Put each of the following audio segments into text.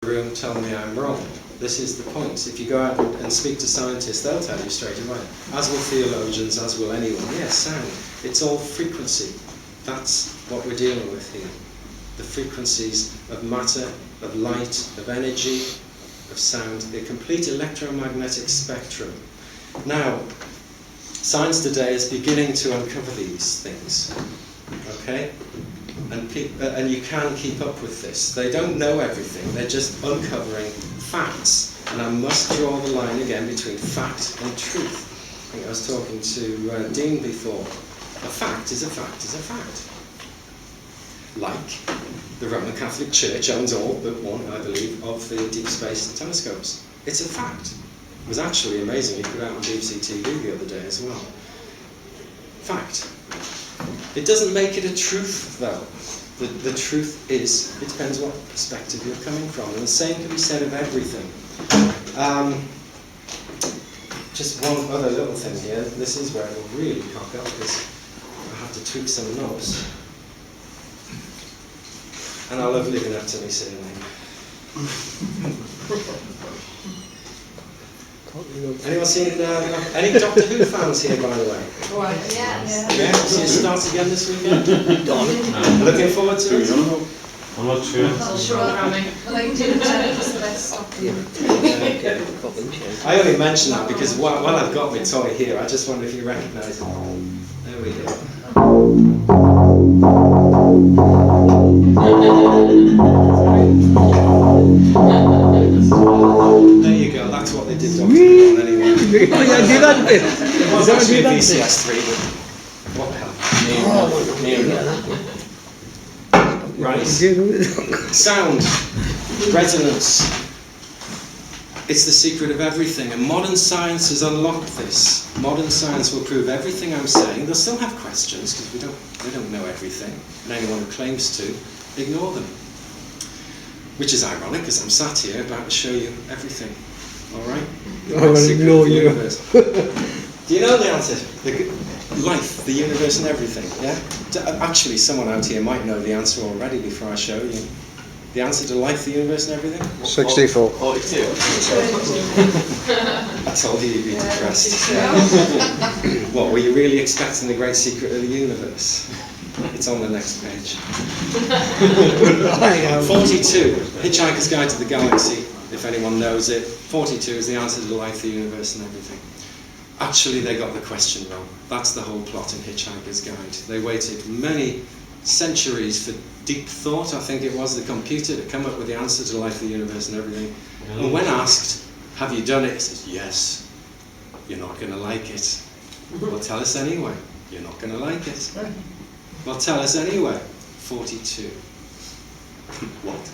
room tell me I'm wrong. This is the point. If you go out and speak to scientists, they'll tell you straight away, as will theologians, as will anyone. Yes, sound. It's all frequency. That's what we're dealing with here. The frequencies of matter, of light, of energy, of sound, the complete electromagnetic spectrum. Now, science today is beginning to uncover these things. Okay? And you can keep up with this. They don't know everything, they're just uncovering facts. And I must draw the line again between fact and truth. I think I was talking to Dean before. A fact is a fact is a fact. Like the Roman Catholic Church owns all but one, I believe, of the deep space telescopes. It's a fact. It was actually amazingly put out on BBC TV the other day as well. Fact. It doesn't make it a truth, though. The truth is, it depends what perspective you're coming from. And the same can be said of everything. Just one other little thing here. This is where it will really cock up, because I have to tweak some knobs. And I love living up to me sitting there. Anyone seen any Doctor Who fans here, by the way? Yes. Yeah, see it start again this weekend? Looking forward to it? I'm not sure. Not sure. I think Jim is the best stuff. I only mention that because while I've got my toy here, I just wonder if you recognise it. There we go. There you go, that's what they did Doctor Who on anyway. It was actually a VCS 3, but what the hell? Right. Sound, resonance. It's the secret of everything, and modern science has unlocked this. Modern science will prove everything I'm saying. They'll still have questions, because we don't know everything, and anyone who claims to, ignore them. Which is ironic, because I'm sat here about to show you everything. Alright? I will ignore you. Do you know the answer? Life, the universe and everything, yeah? Actually, someone out here might know the answer already before I show you. The answer to life, the universe and everything? 64. I told you you'd be depressed. What, were you really expecting the great secret of the universe? It's on the next page. 42, Hitchhiker's Guide to the Galaxy, if anyone knows it. 42 is the answer to life, the universe and everything. Actually, they got the question wrong. That's the whole plot in Hitchhiker's Guide. They waited many centuries for deep thought, I think it was, the computer to come up with the answer to life, the universe and everything. And when asked, have you done it? It says, yes. You're not going to like it. Well, tell us anyway. You're not going to like it. Well, tell us anyway. 42. What?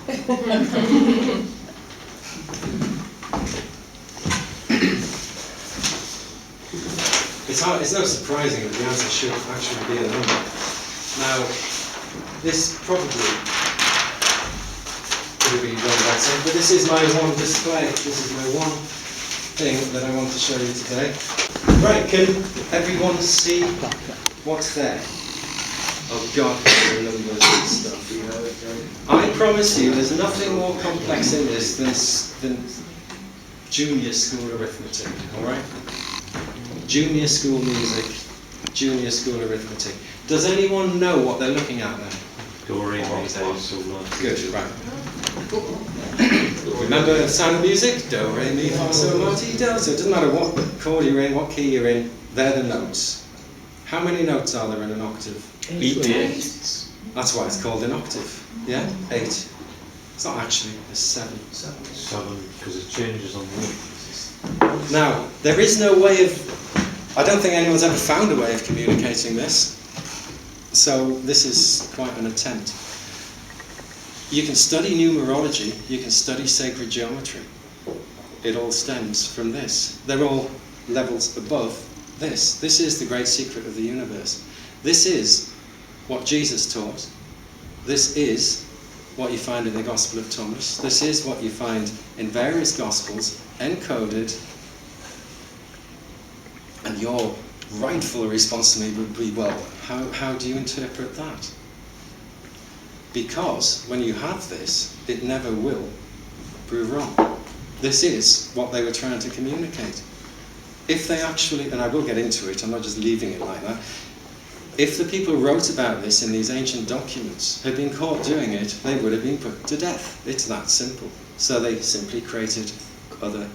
It's no surprising that the answer should actually be a number. Now, this probably could have been done better, but this is my one display. This is my one thing that I want to show you today. Right, can everyone see what's there? Oh God, the numbers and stuff. I promise you, there's nothing more complex in this than junior school arithmetic, alright? Junior school music, junior school arithmetic. Does anyone know what they're looking at there? Do, re, mi, fa, sol, la. Good, right. Remember the sound of music? Do, re, mi, fa, sol, la, ti, do. So it doesn't matter what chord you're in, what key you're in, they're the notes. How many notes are there in an octave? 8. That's why it's called an octave. Yeah? 8. It's not actually, it's 7. 7, because it changes on the week. Now, there is no way of, I don't think anyone's ever found a way of communicating this. So this is quite an attempt. You can study numerology, you can study sacred geometry. It all stems from this. They're all levels above this. This is the great secret of the universe. This is what Jesus taught. This is what you find in the Gospel of Thomas. This is what you find in various Gospels, encoded. And your rightful response to me would be, well, how do you interpret that? Because when you have this, it never will prove wrong. This is what they were trying to communicate. If they actually, and I will get into it, I'm not just leaving it like that, if the people who wrote about this in these ancient documents had been caught doing it, they would have been put to death. It's that simple. So they simply created other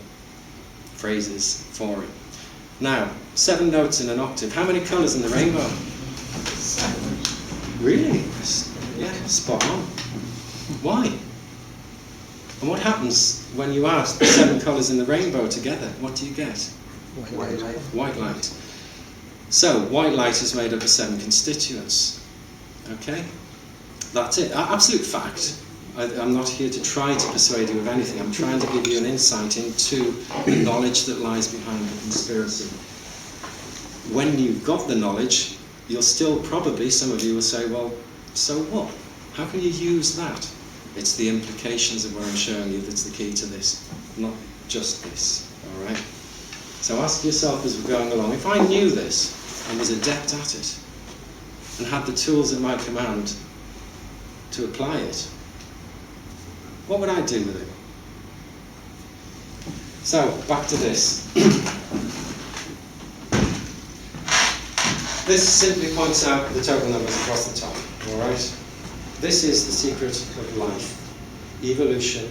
phrases for it. Now, 7 notes in an octave. How many colours in the rainbow? 7. Really? Yeah, spot on. Why? And what happens when you add the 7 colours in the rainbow together? What do you get? White light. White light. So, white light is made up of 7 constituents. Okay? That's it. Absolute fact. I'm not here to try to persuade you of anything. I'm trying to give you an insight into the knowledge that lies behind the conspiracy. When you've got the knowledge, you'll still probably, some of you will say, well, so what? How can you use that? It's the implications of what I'm showing you that's the key to this, not just this. All right? So ask yourself as we're going along, if I knew this and was adept at it and had the tools at my command to apply it, what would I do with it? So, back to this. This simply points out the total numbers across the top, alright? This is the secret of life, evolution,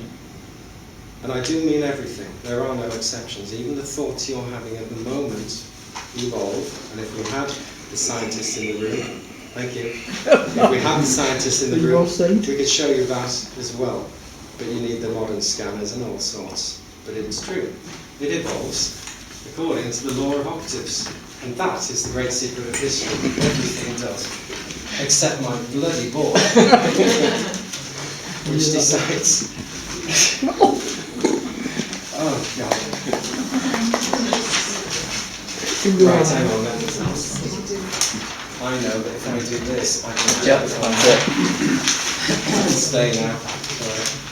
and I do mean everything. There are no exceptions. Even the thoughts you're having at the moment evolve, and if we had the scientists in the room, thank you, if we had the scientists in the room, we could show you that as well. But you need the modern scanners and all sorts. But it's true. It evolves according to the law of octaves. And that is the great secret of history. Everything does. Except my bloody board, which decides. Oh, God. Right, hang on. I know that if I do this, I can stay now.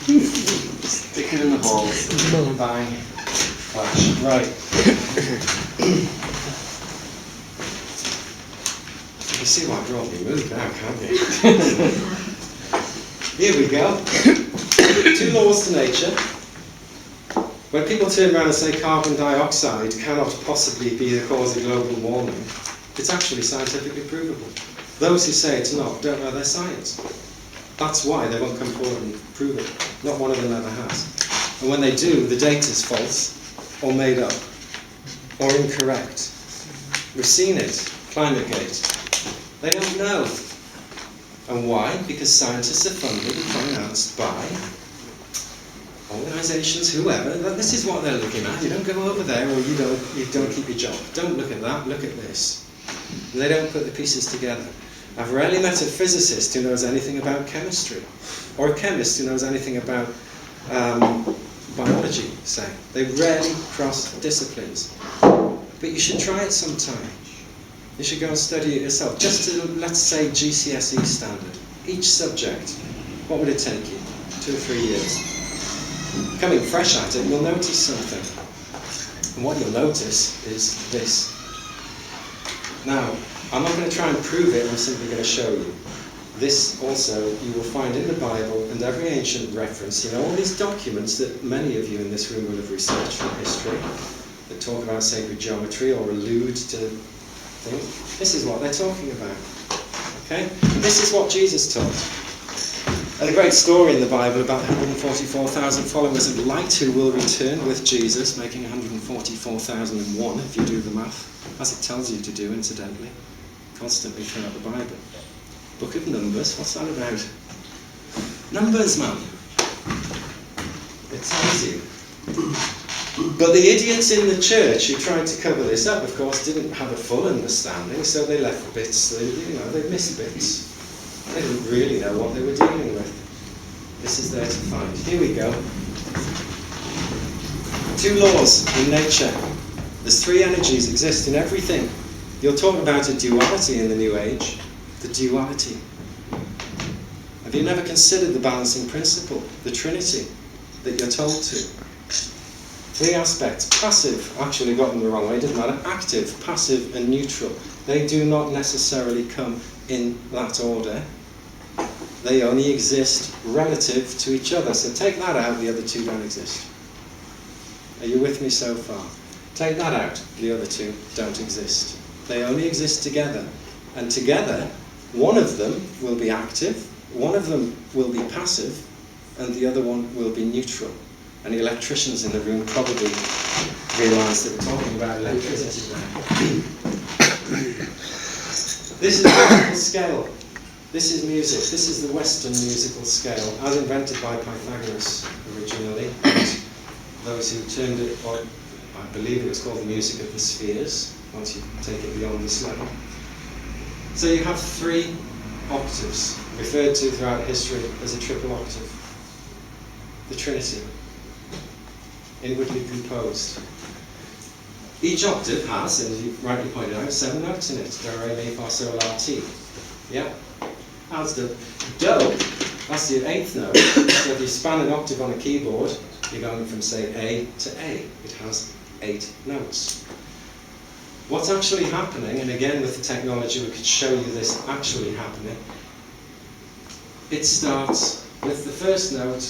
Stick it in the hole. Bang. Flash. Right. You see why I brought me move now, can't you? Here we go. 2 laws to nature. When people turn around and say carbon dioxide cannot possibly be the cause of global warming, it's actually scientifically provable. Those who say it's not don't know their science. That's why they won't come forward and prove it. Not one of them ever has. And when they do, the data's false, or made up, or incorrect. We've seen it. ClimateGate. They don't know. And why? Because scientists are funded and financed by organisations, whoever. This is what they're looking at. You don't go over there, or you don't keep your job. Don't look at that. Look at this. And they don't put the pieces together. I've rarely met a physicist who knows anything about chemistry, or a chemist who knows anything about biology, say. They rarely cross disciplines. But you should try it sometime. You should go and study it yourself. Just to, let's say, GCSE standard. Each subject, what would it take you? 2 or 3 years. Coming fresh at it, you'll notice something. And what you'll notice is this. Now, I'm not going to try and prove it, I'm simply going to show you. This also you will find in the Bible and every ancient reference. You know, all these documents that many of you in this room will have researched from history that talk about sacred geometry or allude to things. This is what they're talking about. Okay? And this is what Jesus taught. And a great story in the Bible about 144,000 followers of light who will return with Jesus, making 144,001 if you do the math, as it tells you to do, incidentally, constantly throughout the Bible. Book of Numbers, what's that about? Numbers, man. It tells you. But the idiots in the church who tried to cover this up, of course, didn't have a full understanding, so they left bits, they missed bits. They didn't really know what they were dealing with. This is there to find. Here we go. 2 laws in nature. There's 3 energies exist in everything. You'll talk about a duality in the New Age. The duality. Have you never considered the balancing principle, the Trinity, that you're told to? 3 aspects. Passive, actually got them the wrong way, it doesn't matter. Active, passive and neutral. They do not necessarily come in that order. They only exist relative to each other. So take that out, the other two don't exist. Are you with me so far? Take that out, the other two don't exist. They only exist together. And together, one of them will be active, one of them will be passive, and the other one will be neutral. And the electricians in the room probably realise that we're talking about electricity now. This is the musical scale. This is music. This is the Western musical scale, as invented by Pythagoras originally. And those who termed it, or I believe it was called the music of the spheres, once you take it beyond this level. So you have 3 octaves, referred to throughout history as a triple octave. The Trinity, inwardly composed. Each octave has, as you rightly pointed out, 7 notes in it. Do, re, mi, fa, sol, la, ti. Yeah. As the do, that's the 8th note. So if you span an octave on a keyboard, you're going from, say, A to A. It has 8 notes. What's actually happening, and again with the technology we could show you this actually happening, it starts with the first note.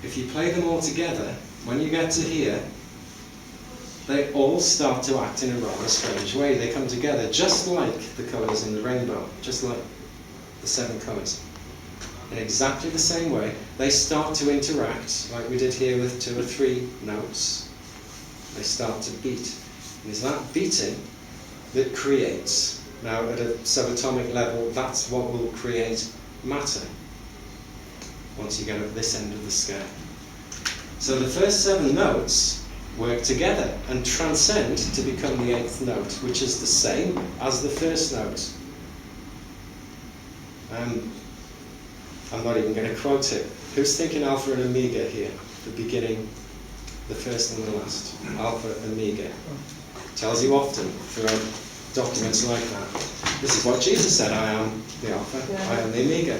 If you play them all together, when you get to here, they all start to act in a rather strange way. They come together just like the colours in the rainbow, just like the 7 colours. In exactly the same way, they start to interact, like we did here with 2 or 3 notes. They start to beat. And it's that beating that creates, now at a subatomic level, that's what will create matter once you get at this end of the scale. So the first 7 notes work together and transcend to become the 8th note, which is the same as the first note. I'm not even going to quote it. Who's thinking alpha and omega here? The beginning, the first and the last. Alpha, omega. Tells you often throughout documents like that. This is what Jesus said, I am the alpha, I am the omega.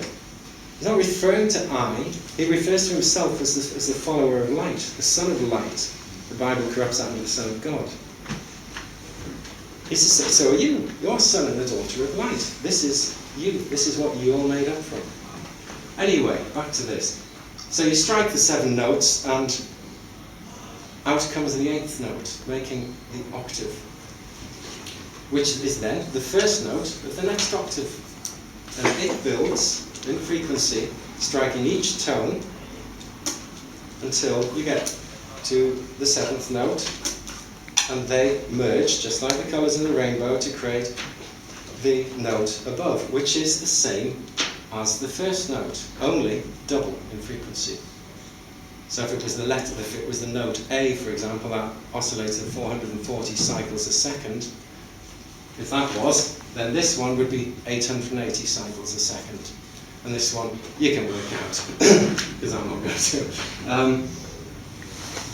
He's not referring to I, he refers to himself as the follower of light, the son of light. The Bible corrupts that into the son of God. He says, so are you. You're a son and a daughter of light. This is you. This is what you're made up from. Anyway, back to this. So you strike the 7 notes and out comes the 8th note, making the octave, which is then the first note of the next octave. And it builds in frequency, striking each tone until you get to the 7th note, and they merge, just like the colours in the rainbow, to create the note above, which is the same as the first note, only double in frequency. So if it was the letter, if it was the note A, for example, that oscillates at 440 cycles a second, if that was, then this one would be 880 cycles a second. And this one, you can work out, because I'm not going to.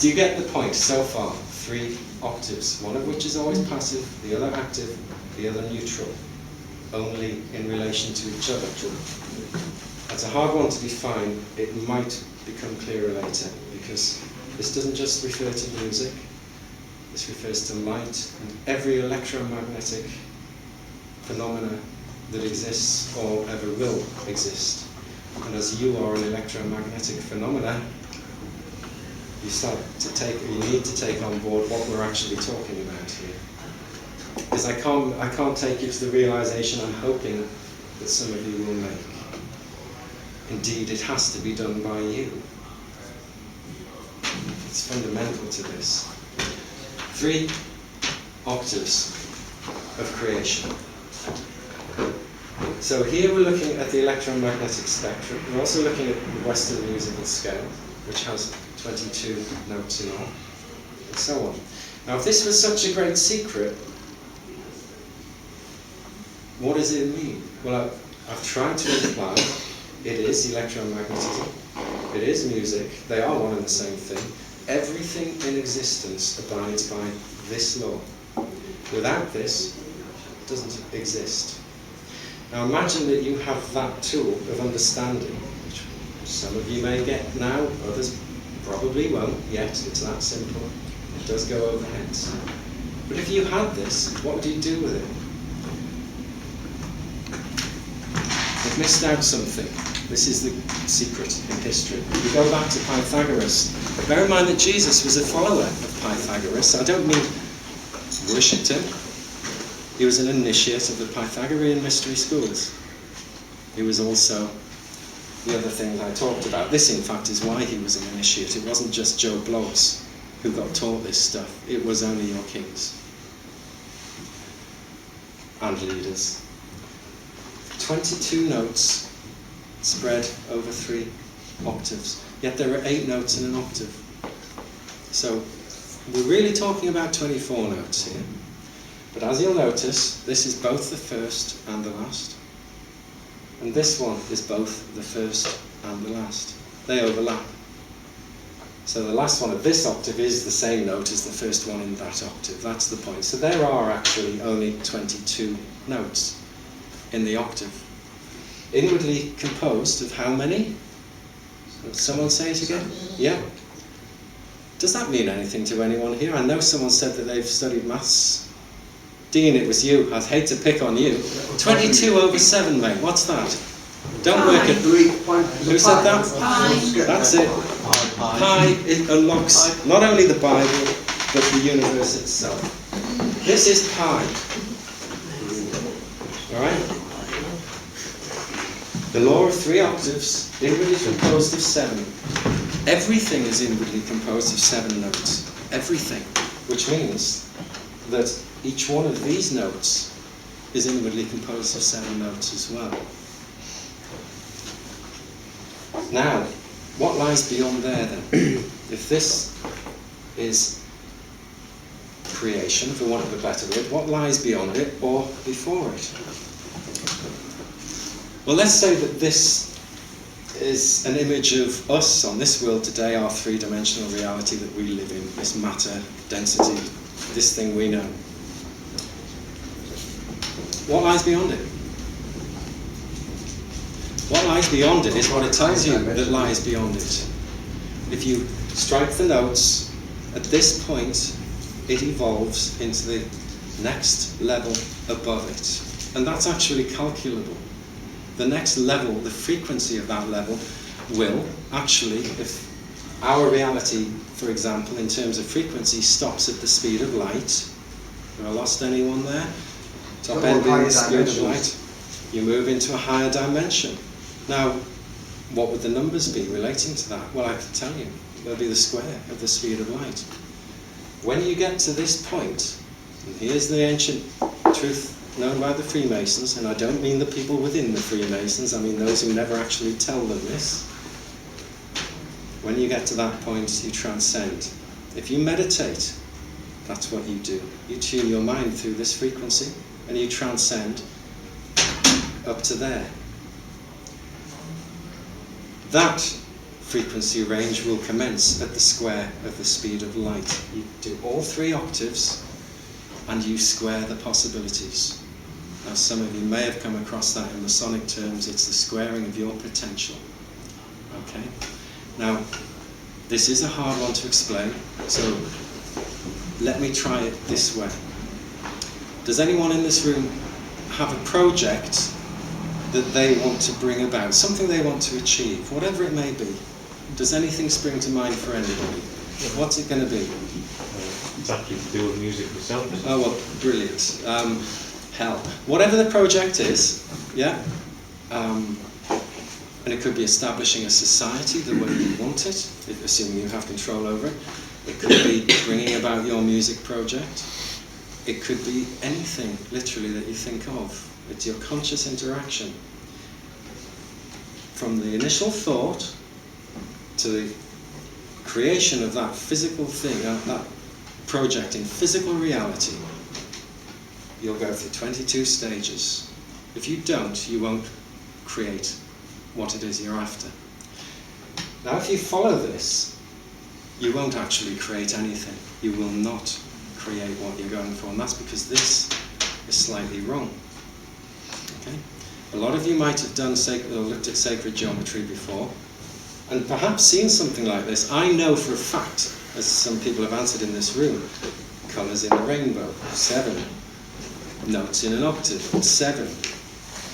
Do you get the point so far? 3 octaves, one of which is always passive, the other active, the other neutral, only in relation to each other. That's a hard one to define. It might become clearer later, because this doesn't just refer to music, this refers to light and every electromagnetic phenomena that exists or ever will exist. And as you are an electromagnetic phenomena, you start to take, you need to take on board what we're actually talking about here. Because I can't take you to the realization I'm hoping that some of you will make. Indeed, it has to be done by you. It's fundamental to this. 3 octaves of creation. So here we're looking at the electromagnetic spectrum. We're also looking at the Western musical scale, which has 22 notes in all, and so on. Now, if this was such a great secret, what does it mean? Well, I've tried to imply it is electromagnetism, it is music, they are one and the same thing. Everything in existence abides by this law. Without this, it doesn't exist. Now imagine that you have that tool of understanding, which some of you may get now, others probably won't yet, it's that simple. It does go over heads. But if you had this, what would you do with it? you've missed out something. This is the secret in history. If you go back to Pythagoras, bear in mind that Jesus was a follower of Pythagoras. I don't mean worshipped him. He was an initiate of the Pythagorean mystery schools. He was also the other things I talked about. This, in fact, is why he was an initiate. It wasn't just Joe Bloggs who got taught this stuff. It was only your kings and leaders. 22 notes spread over 3 octaves. Yet there are 8 notes in an octave. So we're really talking about 24 notes here. But as you'll notice, this is both the first and the last. And this one is both the first and the last. They overlap. So the last one of this octave is the same note as the first one in that octave. That's the point. So there are actually only 22 notes in the octave. Inwardly composed of how many? Someone say it again? Yeah. Does that mean anything to anyone here? I know someone said that they've studied maths. Dean, it was you. I'd hate to pick on you. 22 over 7, mate. What's that? Don't work it. Who said that? Pi. That's it. Pi, it unlocks not only the Bible, but the universe itself. This is pi. Alright? The law of 3 octaves, inwardly composed of 7. Everything is inwardly composed of 7 notes. Everything. Which means that each one of these notes is inwardly composed of 7 notes as well. Now, what lies beyond there then? If this is creation, for want of a better word, what lies beyond it or before it? Well, let's say that this is an image of us on this world today, our 3-dimensional reality that we live in, this matter, density, this thing we know. What lies beyond it? What lies beyond it is what it tells you that lies beyond it. If you strike the notes, at this point, it evolves into the next level above it. And that's actually calculable. The next level, the frequency of that level, will actually, if our reality, for example, in terms of frequency, stops at the speed of light. Have I lost anyone there? Top end being the speed of light. You move into a higher dimension. Now, what would the numbers be relating to that? Well, I can tell you. They'll be the square of the speed of light. When you get to this point, and here's the ancient truth known by the Freemasons, and I don't mean the people within the Freemasons, I mean those who never actually tell them this. When you get to that point, you transcend. If you meditate, that's what you do. You tune your mind through this frequency, and you transcend up to there. That frequency range will commence at the square of the speed of light. You do all 3 octaves, and you square the possibilities. Now, some of you may have come across that in Masonic terms. It's the squaring of your potential. Okay? Now, this is a hard one to explain, so let me try it this way. Does anyone in this room have a project that they want to bring about, something they want to achieve, whatever it may be? Does anything spring to mind for anybody? What's it going to be? It's actually to do with music itself. Oh, well, brilliant. Hell. Whatever the project is, yeah? And it could be establishing a society the way you want it, assuming you have control over it. It could be bringing about your music project. It could be anything, literally, that you think of. It's your conscious interaction. From the initial thought to the creation of that physical thing, that project in physical reality, you'll go through 22 stages. If you don't, you won't create what it is you're after. Now, if you follow this, you won't actually create anything. You will not create what you're going for, and that's because this is slightly wrong. Okay? A lot of you might have done looked at sacred geometry before, and perhaps seen something like this. I know for a fact, as some people have answered in this room, colours in the rainbow, 7. Notes in an octave, 7.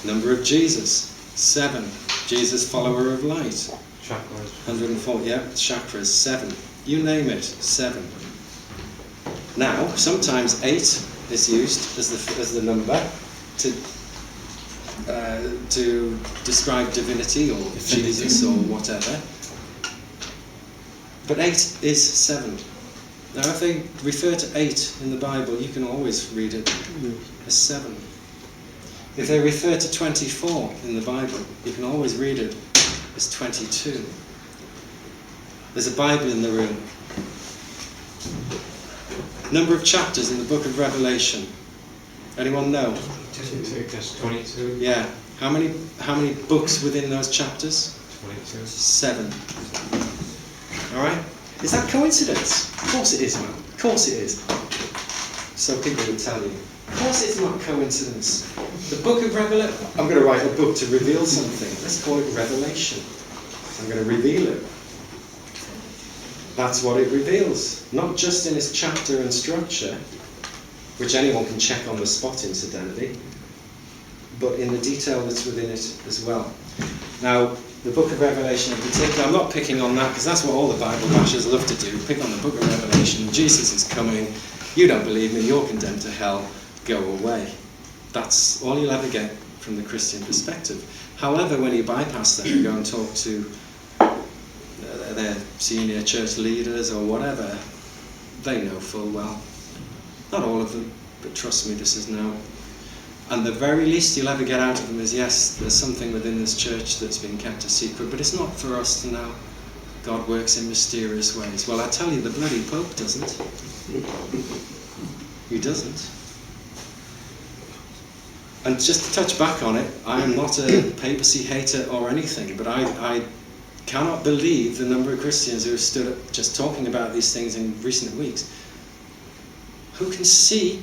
Number of Jesus, 7. Jesus, follower of light. Chakras. 140, yeah, chakras, 7. You name it, 7. Now, sometimes 8 is used as the number to describe divinity or Jesus or whatever. But 8 is 7. Now, if they refer to 8 in the Bible, you can always read it as 7. If they refer to 24 in the Bible, you can always read it as 22. There's a Bible in the room. Number of chapters in the book of Revelation. Anyone know? 22. Yeah. How many books within those chapters? 22. 7. Alright? Is that coincidence? Of course it is, man. Of course it is. So people would tell you. Of course it's not coincidence. The book of Revelation. I'm going to write a book to reveal something. Let's call it Revelation. I'm going to reveal it. That's what it reveals. Not just in its chapter and structure, which anyone can check on the spot incidentally, but in the detail that's within it as well. Now, the book of Revelation in particular, I'm not picking on that because that's what all the Bible bashers love to do, pick on the book of Revelation. Jesus is coming, you don't believe me, you're condemned to hell, go away. That's all you'll ever get from the Christian perspective. However, when you bypass that and go and talk to their senior church leaders or whatever, they know full well. Not all of them, but trust me, this is now. And the very least you'll ever get out of them is, yes, there's something within this church that's been kept a secret, but it's not for us to know. God works in mysterious ways. Well, I tell you, the bloody Pope doesn't. He doesn't. And just to touch back on it, I am not a papacy hater or anything, but I cannot believe the number of Christians who have stood up just talking about these things in recent weeks, who can see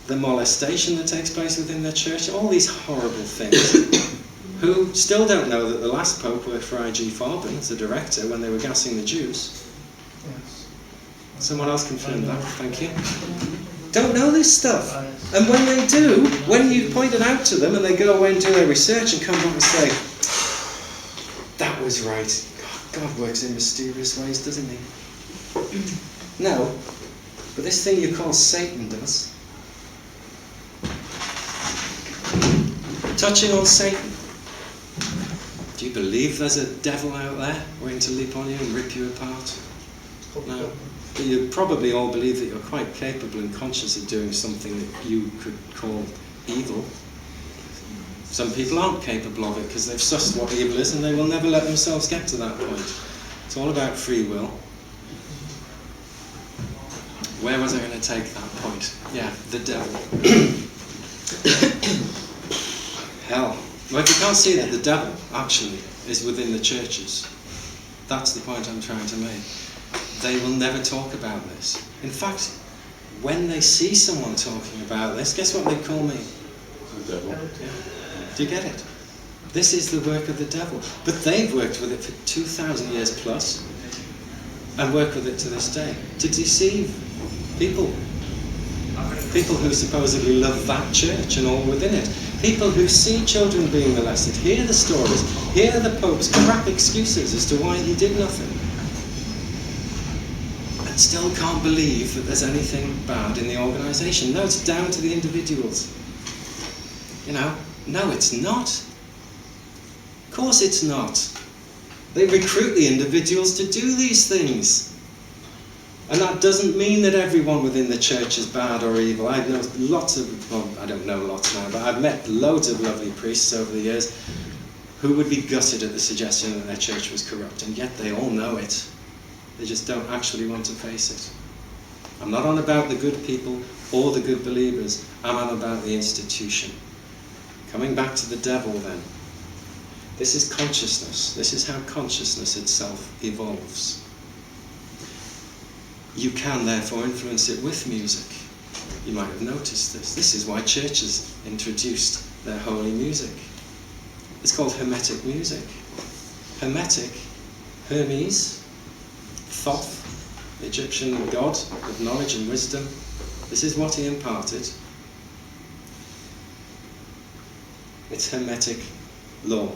the molestation that takes place within their church, all these horrible things, who still don't know that the last Pope worked for I.G. Farben as a director when they were gassing the Jews. Yes. Someone else confirmed that, thank you. Don't know this stuff. And when they do, when you point it out to them and they go away and do their research and come back and say, that was right, God works in mysterious ways, doesn't he? No, but this thing you call Satan does. Touching on Satan. Do you believe there's a devil out there waiting to leap on you and rip you apart? No. But you probably all believe that you're quite capable and conscious of doing something that you could call evil. Some people aren't capable of it because they've sussed what evil is and they will never let themselves get to that point. It's all about free will. Where was I going to take that point? Yeah, the devil. Hell. Well, if you can't see that the devil actually is within the churches, that's the point I'm trying to make. They will never talk about this. In fact, when they see someone talking about this, guess what they call me? The devil. Do you get it? This is the work of the devil. But they've worked with it for 2,000 years plus and work with it to this day to deceive people. People who supposedly love that church and all within it. People who see children being molested, hear the stories, hear the Pope's crap excuses as to why he did nothing, and still can't believe that there's anything bad in the organisation. No, it's down to the individuals. You know, no, it's not. Of course it's not. They recruit the individuals to do these things. And that doesn't mean that everyone within the church is bad or evil. I know lots of, well, I don't know lots now, but I've met loads of lovely priests over the years who would be gutted at the suggestion that their church was corrupt, and yet they all know it. They just don't actually want to face it. I'm not on about the good people or the good believers. I'm on about the institution. Coming back to the devil then. This is consciousness. This is how consciousness itself evolves. You can therefore influence it with music. You might have noticed this. This is why churches introduced their holy music. It's called Hermetic music. Hermetic, Hermes, Thoth, the Egyptian god of knowledge and wisdom. This is what he imparted. It's Hermetic law.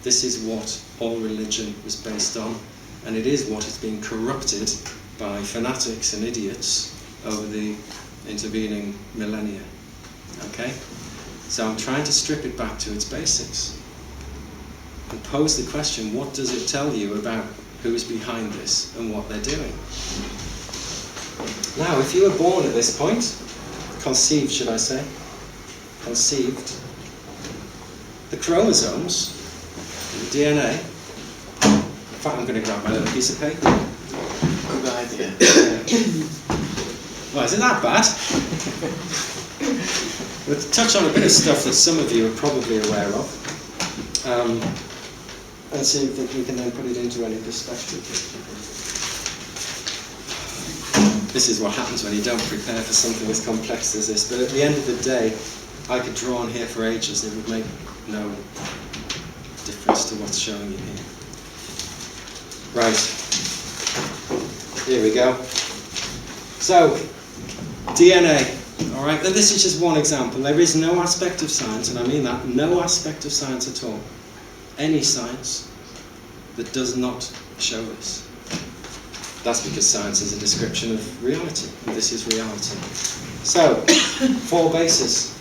This is what all religion was based on, and it is what has been corrupted by fanatics and idiots over the intervening millennia. Okay? So I'm trying to strip it back to its basics and pose the question, what does it tell you about who's behind this and what they're doing? Now, if you were born at this point, conceived, should I say, conceived, the chromosomes, the DNA, in fact, I'm going to grab my little piece of paper. Good idea. Well, isn't that bad? We'll touch on a bit of stuff that some of you are probably aware of, and see if we can then put it into any perspective. This is what happens when you don't prepare for something as complex as this, but at the end of the day, I could draw on here for ages, it would make no difference to what's showing you here. Right, here we go. So, DNA, all right, now this is just one example. There is no aspect of science, and I mean that, no aspect of science at all, any science, that does not show this. That's because science is a description of reality, and this is reality. So, 4 bases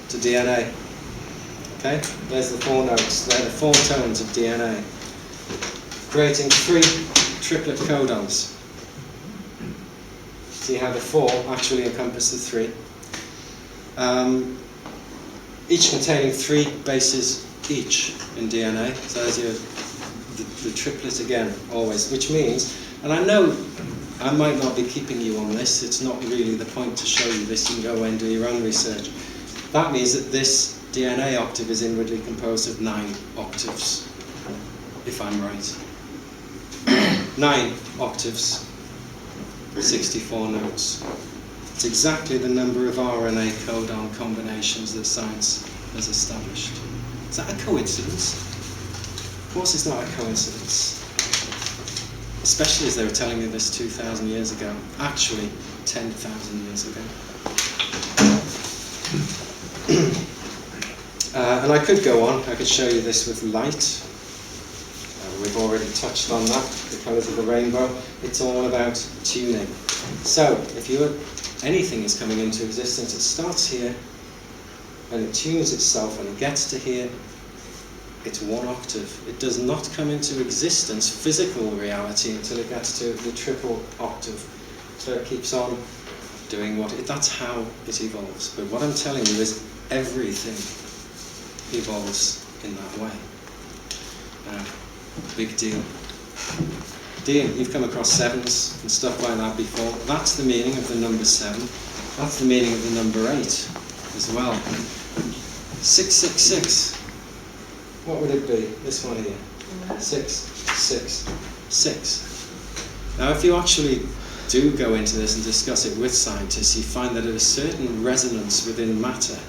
to DNA. Okay, there's the 4 notes, they're the 4 tones of DNA, creating 3 triplet codons. See how the 4 actually encompass the 3. Each containing 3 bases each in DNA. So there's your the triplet again, always, which means, and I know I might not be keeping you on this, it's not really the point to show you this, you can go away and do your own research. That means that this DNA octave is inwardly composed of 9 octaves, if I'm right. 9 octaves, 64 notes. It's exactly the number of RNA codon combinations that science has established. Is that a coincidence? Of course it's not a coincidence. Especially as they were telling me this 2,000 years ago. Actually, 10,000 years ago. And I could go on. I could show you this with light. We've already touched on that, the colours of the rainbow. It's all about tuning. So, if anything is coming into existence, it starts here, and it tunes itself, and it gets to here, it's 1 octave. It does not come into existence, physical reality, until it gets to the triple octave. So it keeps on doing that's how it evolves. But what I'm telling you is everything evolves in that way. Big deal. Dean, you've come across 7s and stuff like that before. That's the meaning of the number 7. That's the meaning of the number 8 as well. 666. What would it be? This one here. 6, 6, 6. Now if you actually do go into this and discuss it with scientists, you find that at a certain resonance within matter,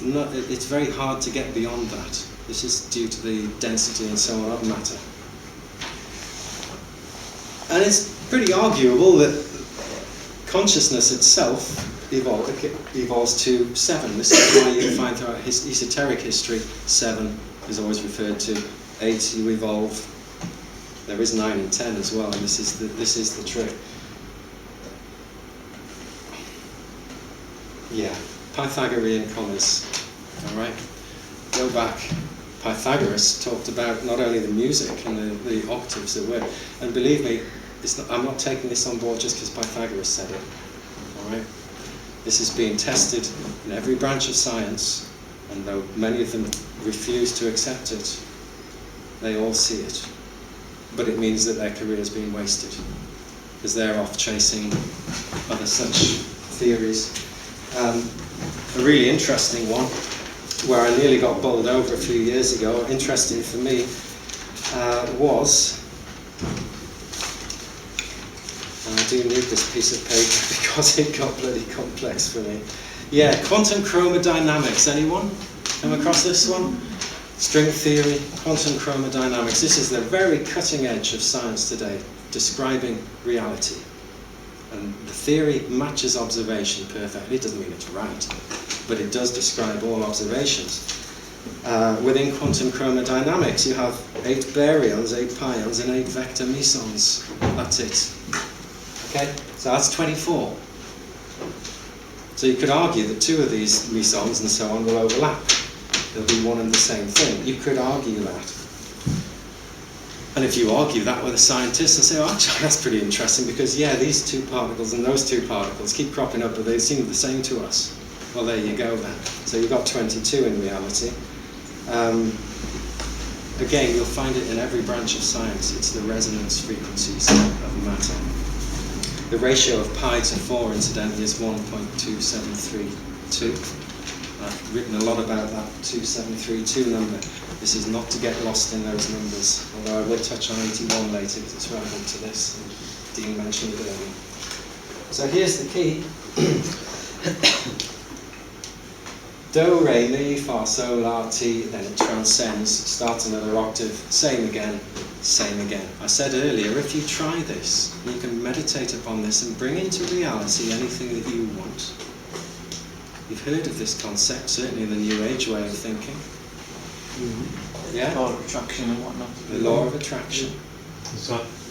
it's very hard to get beyond that. This is due to the density and so on of matter. And it's pretty arguable that consciousness itself evolves to 7. This is why you find throughout esoteric history, 7 is always referred to. 8, you evolve. There is 9 and 10 as well, and this is the trick. Yeah, Pythagorean commas. All right, go back. Pythagoras talked about not only the music and the octaves that were, and believe me, I'm not taking this on board just because Pythagoras said it. All right, this is being tested in every branch of science, and though many of them refuse to accept it, they all see it. But it means that their career is being wasted because they're off chasing other such theories. A really interesting one, where I nearly got bowled over a few years ago, interesting for me, was, and I do need this piece of paper because it got bloody complex for me. Yeah, quantum chromodynamics. Anyone come across this one? String theory, quantum chromodynamics. This is the very cutting edge of science today, describing reality. And the theory matches observation perfectly. It doesn't mean it's right, but it does describe all observations. Within quantum chromodynamics, you have 8 baryons, 8 pions, and 8 vector mesons. That's it. Okay, so that's 24. So you could argue that 2 of these mesons and so on will overlap. They'll be one and the same thing. You could argue that. And if you argue that with a scientist, they'll say, oh, actually, that's pretty interesting because, yeah, these 2 particles and those 2 particles keep cropping up, but they seem the same to us. Well, there you go then. So you've got 22 in reality. Again, you'll find it in every branch of science. It's the resonance frequencies of matter. The ratio of pi to 4, incidentally, is 1.2732. I've written a lot about that 2732 number. This is not to get lost in those numbers, although I will touch on 81 later because it's relevant to this, and Dean mentioned it earlier. So here's the key. Do, re, mi, fa, sol, la, ti, then it transcends, starts another octave, same again, same again. I said earlier, if you try this, you can meditate upon this and bring into reality anything that you want. You've heard of this concept, certainly the New Age way of thinking. Yeah? Law of attraction and whatnot. The law of attraction.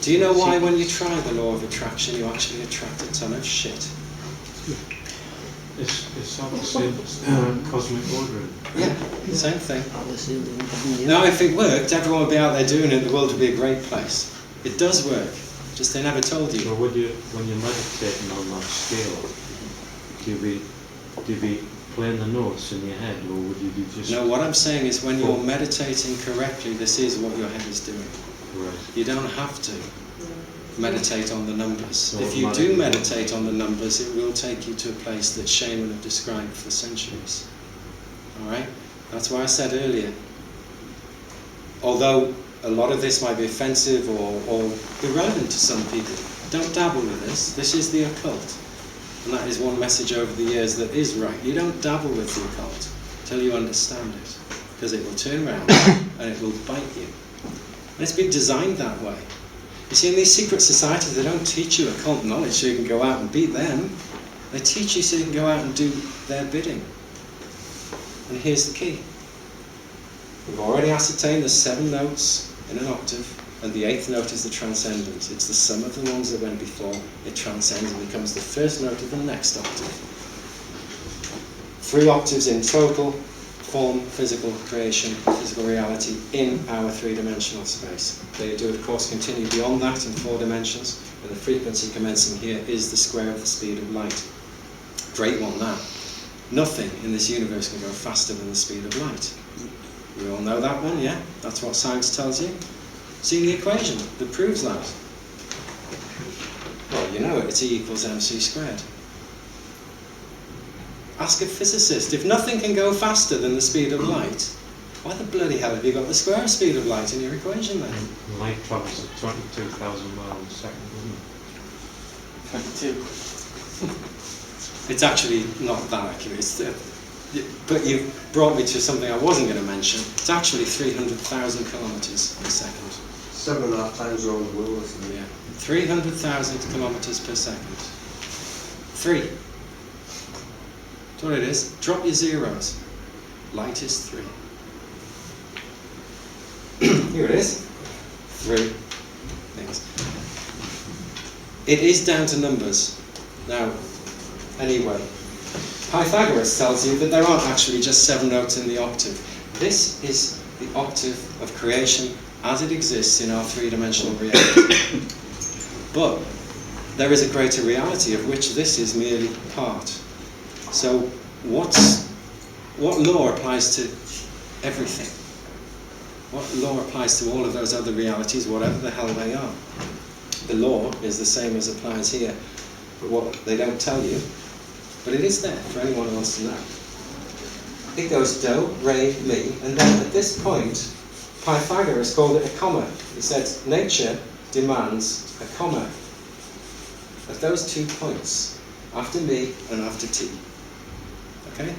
Do you know why when you try the law of attraction you actually attract a ton of shit? It's obviously cosmic ordering. Yeah, same thing. Now if it worked, everyone would be out there doing it, the world would be a great place. It does work, just they never told you. Well, when you're meditating on that scale, do you be playing the notes in your head, or would you be just... No, what I'm saying is when you're meditating correctly, this is what your head is doing. Right. You don't have to meditate on the numbers. So if you do meditate on the numbers, it will take you to a place that Shaman have described for centuries. Alright? That's why I said earlier, although a lot of this might be offensive or irrelevant to some people, don't dabble with this. This is the occult. And that is one message over the years that is right. You don't dabble with the occult until you understand it, because it will turn around and it will bite you. And it's been designed that way. You see, in these secret societies, they don't teach you occult knowledge so you can go out and beat them. They teach you so you can go out and do their bidding. And here's the key. We've already ascertained there's 7 notes in an octave, and the 8th note is the transcendent. It's the sum of the ones that went before. It transcends and becomes the first note of the next octave. 3 octaves in total. Form, physical creation, physical reality in our 3-dimensional space. They do, of course, continue beyond that in 4 dimensions, and the frequency commencing here is the square of the speed of light. Great one, that. Nothing in this universe can go faster than the speed of light. We all know that one, yeah? That's what science tells you. See the equation that proves that? Well, you know it, it's E equals mc squared. Ask a physicist, if nothing can go faster than the speed of light, why the bloody hell have you got the square speed of light in your equation then? Light travels at 22,000 miles a second, isn't it? 22. It's actually not that accurate. But you've brought me to something I wasn't going to mention. It's actually 300,000 kilometres per second. 7.5 times around the world, isn't it? Yeah, 300,000 kilometres per second. 3. That's what it is. Drop your zeros. Light is 3. Here it is. 3 things. It is down to numbers. Now, anyway, Pythagoras tells you that there aren't actually just 7 notes in the octave. This is the octave of creation as it exists in our 3-dimensional reality. But there is a greater reality of which this is merely part. So what law applies to everything? What law applies to all of those other realities, whatever the hell they are? The law is the same as applies here, but what they don't tell you, but it is there for anyone who wants to know. It goes do, re, mi, and then at this point, Pythagoras called it a comma. He said nature demands a comma at those 2 points, after mi and after t. Okay?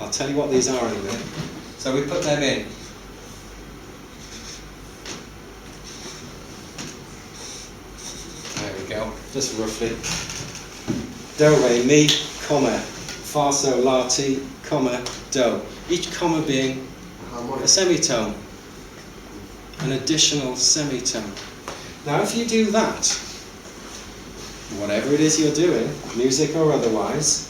I'll tell you what these are in a minute. So we put them in. There we go, just roughly. do, re, mi, comma, fa, sol, la, ti, comma, do. Each comma being a semitone, an additional semitone. Now if you do that, whatever it is you're doing, music or otherwise,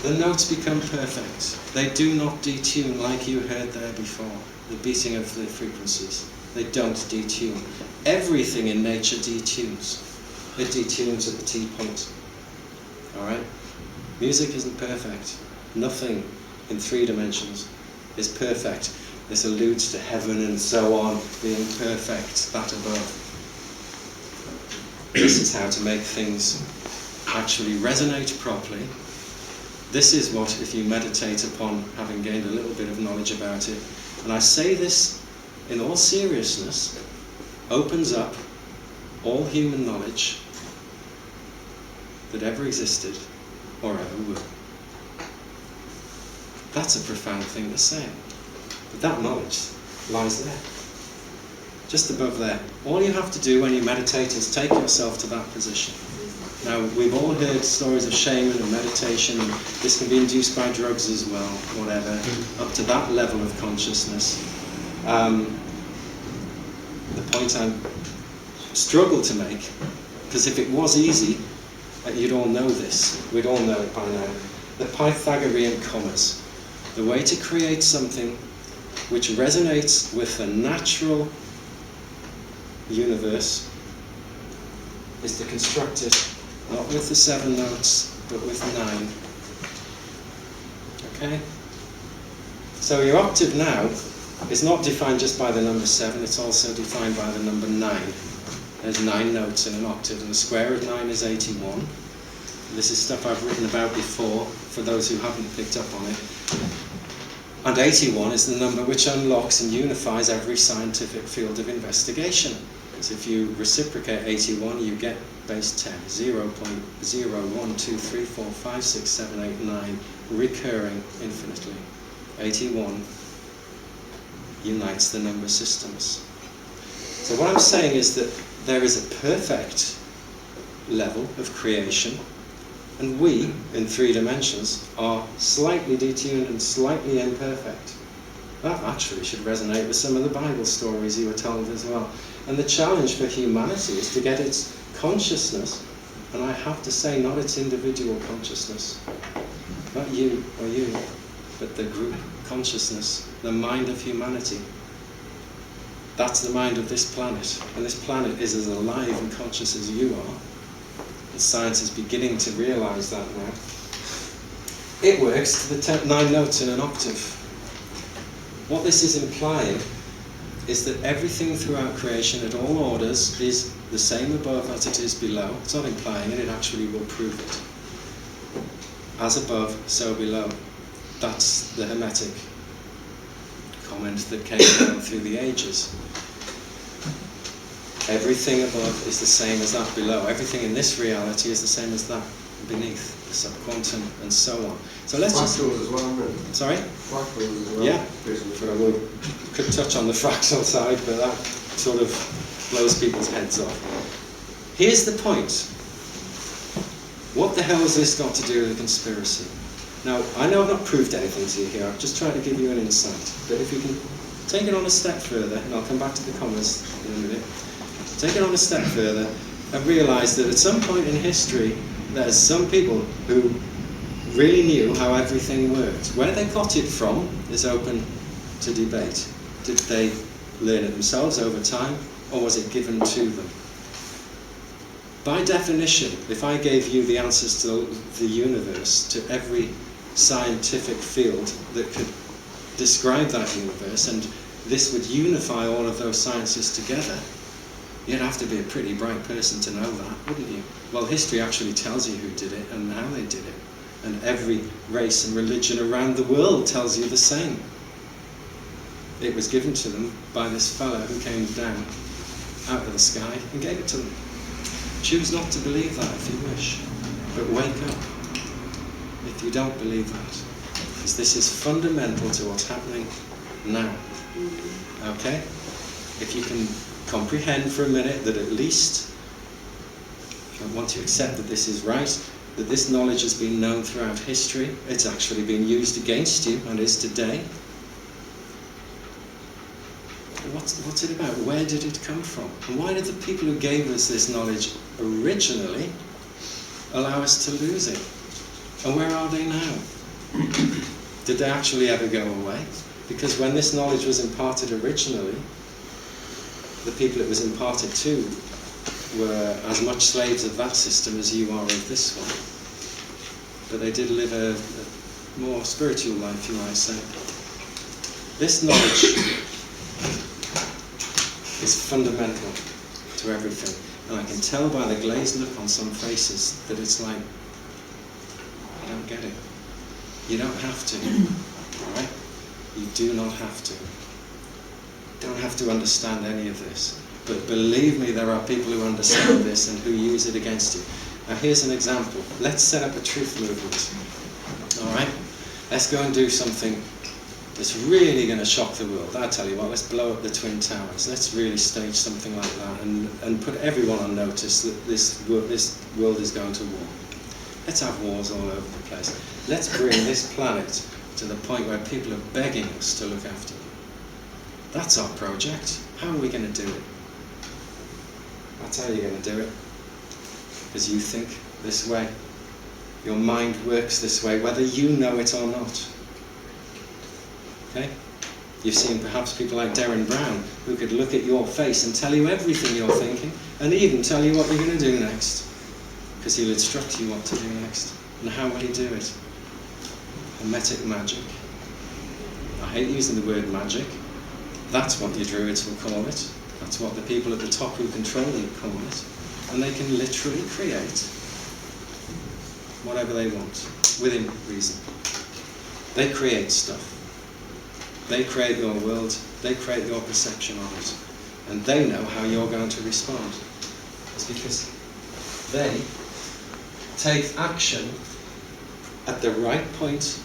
the notes become perfect. They do not detune like you heard there before, the beating of the frequencies. They don't detune. Everything in nature detunes. It detunes at the T point. Alright? Music isn't perfect. Nothing in 3 dimensions is perfect. This alludes to heaven and so on being perfect, that above. This is how to make things actually resonate properly. This is what, if you meditate upon having gained a little bit of knowledge about it, and I say this in all seriousness, opens up all human knowledge that ever existed or ever will. That's a profound thing to say. But that knowledge lies there, just above there. All you have to do when you meditate is take yourself to that position. Now, we've all heard stories of shaman and meditation, and this can be induced by drugs as well, whatever, up to that level of consciousness. The point I struggle to make, because if it was easy, you'd all know this, we'd all know it by now. The Pythagorean commas, the way to create something which resonates with the natural universe is to construct it not with the 7 notes, but with 9. Okay? So your octave now is not defined just by the number 7, it's also defined by the number 9. There's 9 notes in an octave, and the square of 9 is 81. This is stuff I've written about before, for those who haven't picked up on it. And 81 is the number which unlocks and unifies every scientific field of investigation. So if you reciprocate 81, you get base 10, 0.0123456789, recurring infinitely. 81 unites the number systems. So what I'm saying is that there is a perfect level of creation, and we, in 3 dimensions, are slightly detuned and slightly imperfect. That actually should resonate with some of the Bible stories you were told as well. And the challenge for humanity is to get its consciousness, and I have to say not its individual consciousness, not you or you, but the group consciousness, the mind of humanity. That's the mind of this planet, and this planet is as alive and conscious as you are. And science is beginning to realise that now. It works to the 9 notes in an octave. What this is implying is that everything throughout creation at all orders is the same above as it is below. It's not implying it, it actually will prove it. As above, so below. That's the Hermetic comment that came down through the ages. Everything above is the same as that below. Everything in this reality is the same as that beneath, the subquantum, and so on. So let's just... Fractals as well, isn't it? Sorry? Fractals as well. Yeah. We could touch on the fractal side, but that sort of blows people's heads off. Here's the point. What the hell has this got to do with a conspiracy? Now, I know I've not proved anything to you here, I've just tried to give you an insight. But if you can take it on a step further, and I'll come back to the commas in a minute, take it on a step further and realise that at some point in history, there's some people who really knew how everything worked. Where they got it from is open to debate. Did they learn it themselves over time, or was it given to them? By definition, if I gave you the answers to the universe, to every scientific field that could describe that universe, and this would unify all of those sciences together, you'd have to be a pretty bright person to know that, wouldn't you? Well, history actually tells you who did it and how they did it. And every race and religion around the world tells you the same. It was given to them by this fellow who came down out of the sky and gave it to them. Choose not to believe that if you wish, but wake up if you don't believe that. Because this is fundamental to what's happening now. Okay? If you can comprehend for a minute that at least, once you accept that this is right, that this knowledge has been known throughout history. It's actually been used against you and is today. What's it about? Where did it come from? And why did the people who gave us this knowledge originally allow us to lose it? And where are they now? Did they actually ever go away? Because when this knowledge was imparted originally, the people it was imparted to were as much slaves of that system as you are of this one. But they did live a more spiritual life, you might say. This knowledge is fundamental to everything. And I can tell by the glazed look on some faces that it's like, I don't get it. You don't have to, alright? You do not have to. You don't have to understand any of this. But believe me, there are people who understand this and who use it against you. Now here's an example. Let's set up a truth movement. Alright? Let's go and do something that's really going to shock the world. I tell you what, let's blow up the Twin Towers. Let's really stage something like that and put everyone on notice that this world is going to war. Let's have wars all over the place. Let's bring this planet to the point where people are begging us to look after them. That's our project. How are we going to do it? That's how you're going to do it. Because you think this way. Your mind works this way, whether you know it or not. Okay? You've seen perhaps people like Darren Brown who could look at your face and tell you everything you're thinking and even tell you what you're going to do next. Because he'll instruct you what to do next. And how will he do it? Hermetic magic. I hate using the word magic. That's what your druids will call it. That's what the people at the top who control you call it. And they can literally create whatever they want, within reason. They create stuff. They create your world. They create your perception of it. And they know how you're going to respond. It's because they take action at the right point,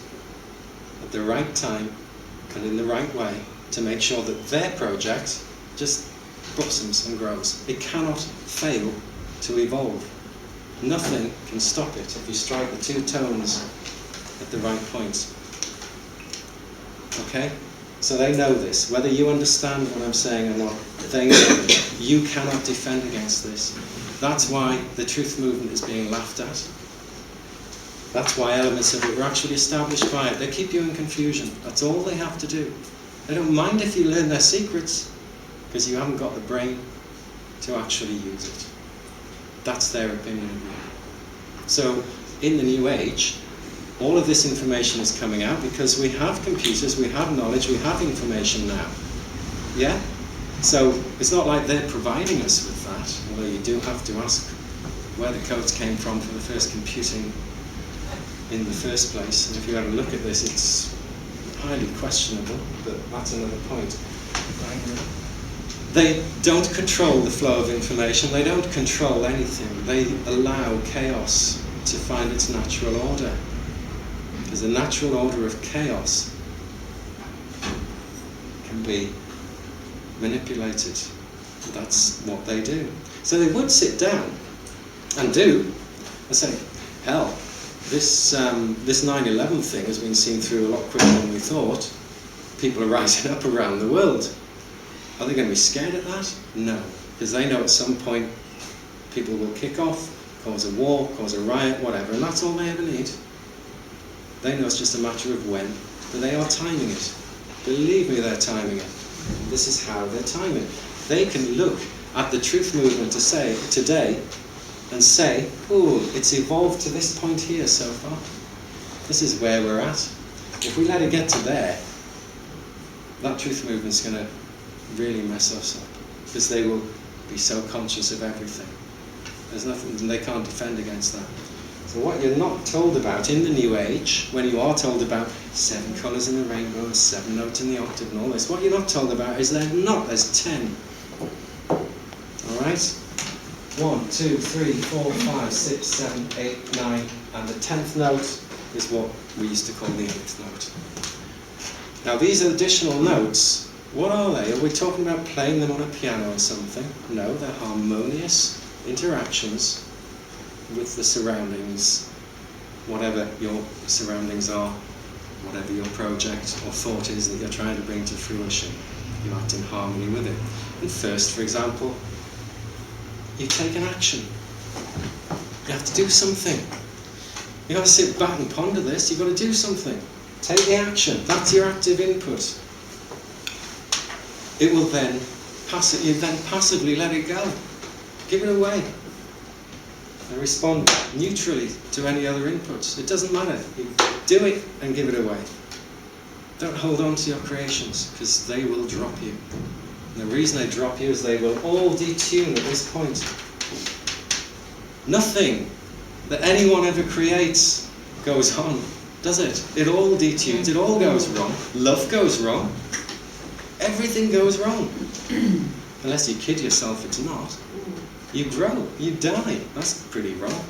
at the right time, and in the right way to make sure that their project just blossoms and grows. It cannot fail to evolve. Nothing can stop it if you strike the two tones at the right point. Okay? So they know this. Whether you understand what I'm saying or not, they know it. You cannot defend against this. That's why the truth movement is being laughed at. That's why elements of it were actually established by it. They keep you in confusion. That's all they have to do. They don't mind if you learn their secrets, because you haven't got the brain to actually use it. That's their opinion of you. So, in the New Age, all of this information is coming out because we have computers, we have knowledge, we have information now. Yeah? So, it's not like they're providing us with that, although you do have to ask where the codes came from for the first computing in the first place. And if you have a look at this, it's highly questionable, but that's another point. They don't control the flow of information, they don't control anything. They allow chaos to find its natural order. Because the natural order of chaos can be manipulated. That's what they do. So they would sit down and do and say, hell, this 9/11 thing has been seen through a lot quicker than we thought. People are rising up around the world. Are they going to be scared of that? No, because they know at some point people will kick off, cause a war, cause a riot, whatever, and that's all they ever need. They know it's just a matter of when, but they are timing it. Believe me, they're timing it. This is how they're timing it. They can look at the truth movement to say today and say, oh, it's evolved to this point here so far. This is where we're at. If we let it get to there, that truth movement's going to really mess us up, because they will be so conscious of everything. There's nothing, they can't defend against that. So what you're not told about in the New Age, when you are told about 7 colours in the rainbow, 7 notes in the octave and all this, what you're not told about is there's 10. Alright? 1, 2, 3, 4, 5, 6, 7, 8, 9, and the 10th note is what we used to call the 8th note. Now these additional notes, what are they? Are we talking about playing them on a piano or something? No, they're harmonious interactions with the surroundings whatever your surroundings are, whatever your project or thought is that you're trying to bring to fruition, you act in harmony with it. And first, for example, you take an action. You have to do something. You've got to sit back and ponder this. You've got to do something. Take the action. That's your active input. It will then you then passively let it go. Give it away. And respond neutrally to any other inputs. It doesn't matter. You do it and give it away. Don't hold on to your creations, because they will drop you. And the reason they drop you is they will all detune at this point. Nothing that anyone ever creates goes on, does it? It all detunes, it all goes wrong. Love goes wrong. Everything goes wrong. Unless you kid yourself it's not. You grow, you die. That's pretty wrong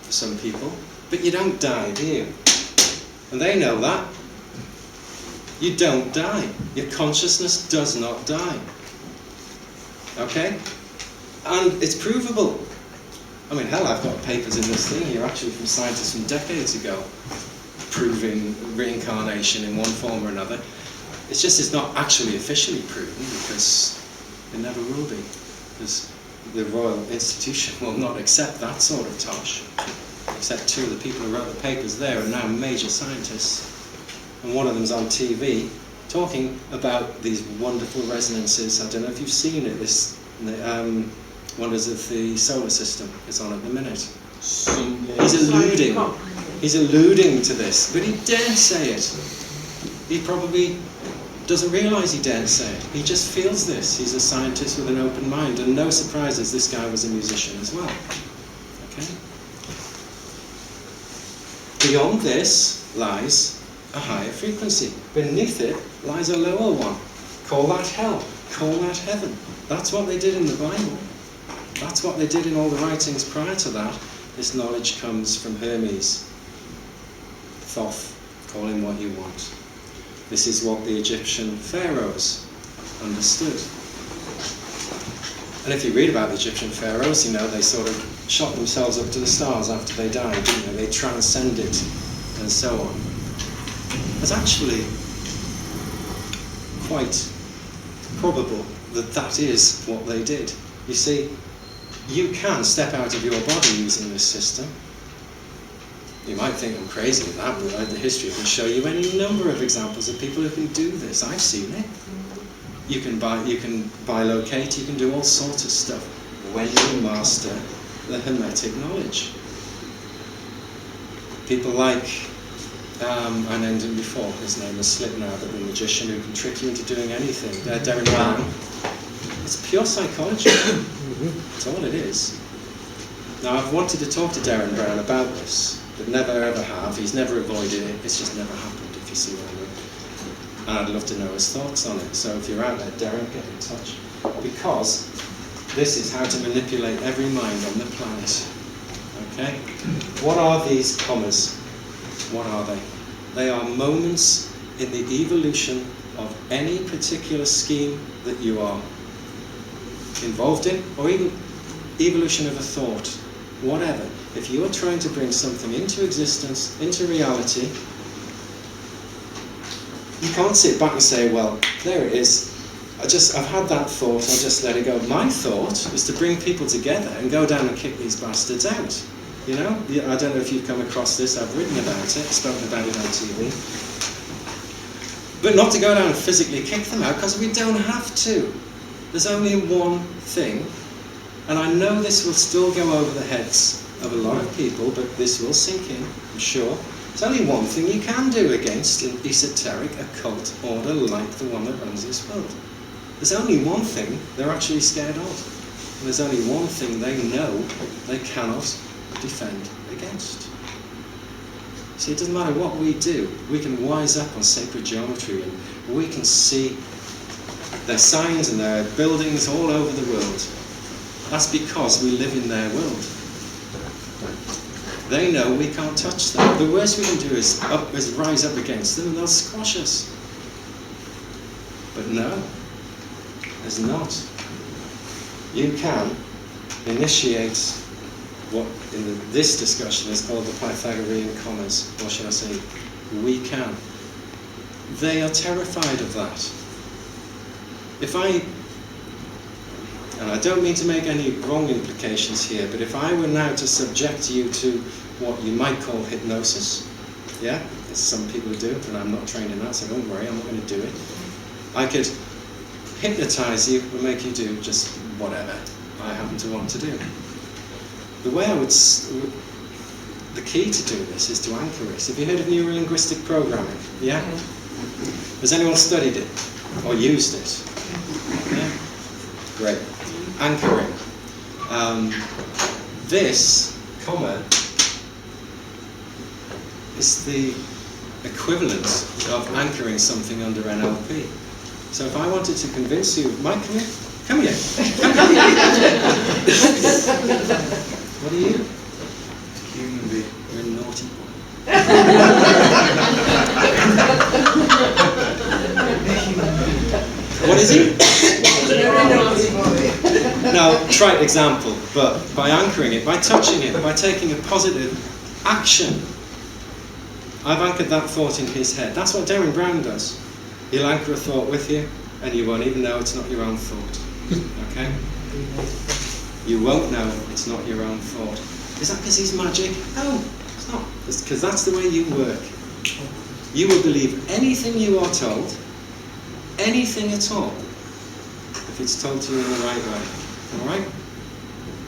for some people. But you don't die, do you? And they know that. You don't die. Your consciousness does not die. Okay? And it's provable. I mean, hell, I've got papers in this thing here actually from scientists from decades ago proving reincarnation in one form or another. It's just it's not actually officially proven because it never will be. Because the Royal Institution will not accept that sort of tosh. Except two of the people who wrote the papers there are now major scientists. And one of them's on TV talking about these wonderful resonances. I don't know if you've seen it, this Wonders of the Solar System is on at the minute. He's alluding to this, but he daren't say it. He probably doesn't realise he daren't say it. He just feels this. He's a scientist with an open mind, and no surprises, this guy was a musician as well. Okay? Beyond this lies a higher frequency. Beneath it lies a lower one. Call that hell. Call that heaven. That's what they did in the Bible. That's what they did in all the writings prior to that. This knowledge comes from Hermes. Thoth, call him what you want. This is what the Egyptian pharaohs understood. And if you read about the Egyptian pharaohs, you know, they sort of shot themselves up to the stars after they died, didn't they? They transcended and so on. It's actually quite probable that that is what they did. You see, you can step out of your body using this system. You might think I'm crazy with that, but the history can show you any number of examples of people who can do this. I've seen it. You can bilocate, you can do all sorts of stuff when you master the Hermetic knowledge. People like, I named him before, his name has slipped now, but the magician who can trick you into doing anything. Darren Brown. It's pure psychology. That's all it is. Now, I've wanted to talk to Darren Brown about this, but never ever have. He's never avoided it. It's just never happened, if you see what I mean. And I'd love to know his thoughts on it. So if you're out there, Darren, get in touch. Because this is how to manipulate every mind on the planet. Okay? What are these commas? What are they? They are moments in the evolution of any particular scheme that you are involved in, or even evolution of a thought, whatever. If you are trying to bring something into existence, into reality, you can't sit back and say, well, there it is. I've had that thought, I'll just let it go. My thought is to bring people together and go down and kick these bastards out. You know? I don't know if you've come across this, I've written about it, spoken about it on TV. But not to go down and physically kick them out, because we don't have to. There's only one thing, and I know this will still go over the heads of a lot of people, but this will sink in, I'm sure. There's only one thing you can do against an esoteric occult order like the one that runs this world. There's only one thing they're actually scared of. And there's only one thing they know they cannot defend against. See, it doesn't matter what we do. We can wise up on sacred geometry and we can see their signs and their buildings all over the world. That's because we live in their world. They know we can't touch them. The worst we can do is rise up against them and they'll squash us. But no, there's not. You can initiate what in this discussion is called the Pythagorean commas, or should I say, we can. They are terrified of that. If and I don't mean to make any wrong implications here, but if I were now to subject you to what you might call hypnosis, yeah, as some people do, and I'm not trained in that, so don't worry, I'm not going to do it. I could hypnotize you and make you do just whatever I happen to want to do. The way I would, the key to do this is to anchor it. Have you heard of neuro-linguistic programming? Yeah? Has anyone studied it or used it? Yeah? Great. Anchoring. This comma is the equivalent of anchoring something under NLP. So if I wanted to convince you, Mike, come here. Come here. Come here. What are you? Human being. You're a naughty boy. What is he? Now, trite example, but by anchoring it, by touching it, by taking a positive action, I've anchored that thought in his head. That's what Darren Brown does. He'll anchor a thought with you, and you won't even know it's not your own thought. Okay? You won't know it's not your own thought. Is that because he's magic? No, it's not. It's because that's the way you work. You will believe anything you are told, anything at all, if it's told to you in the right way. Alright?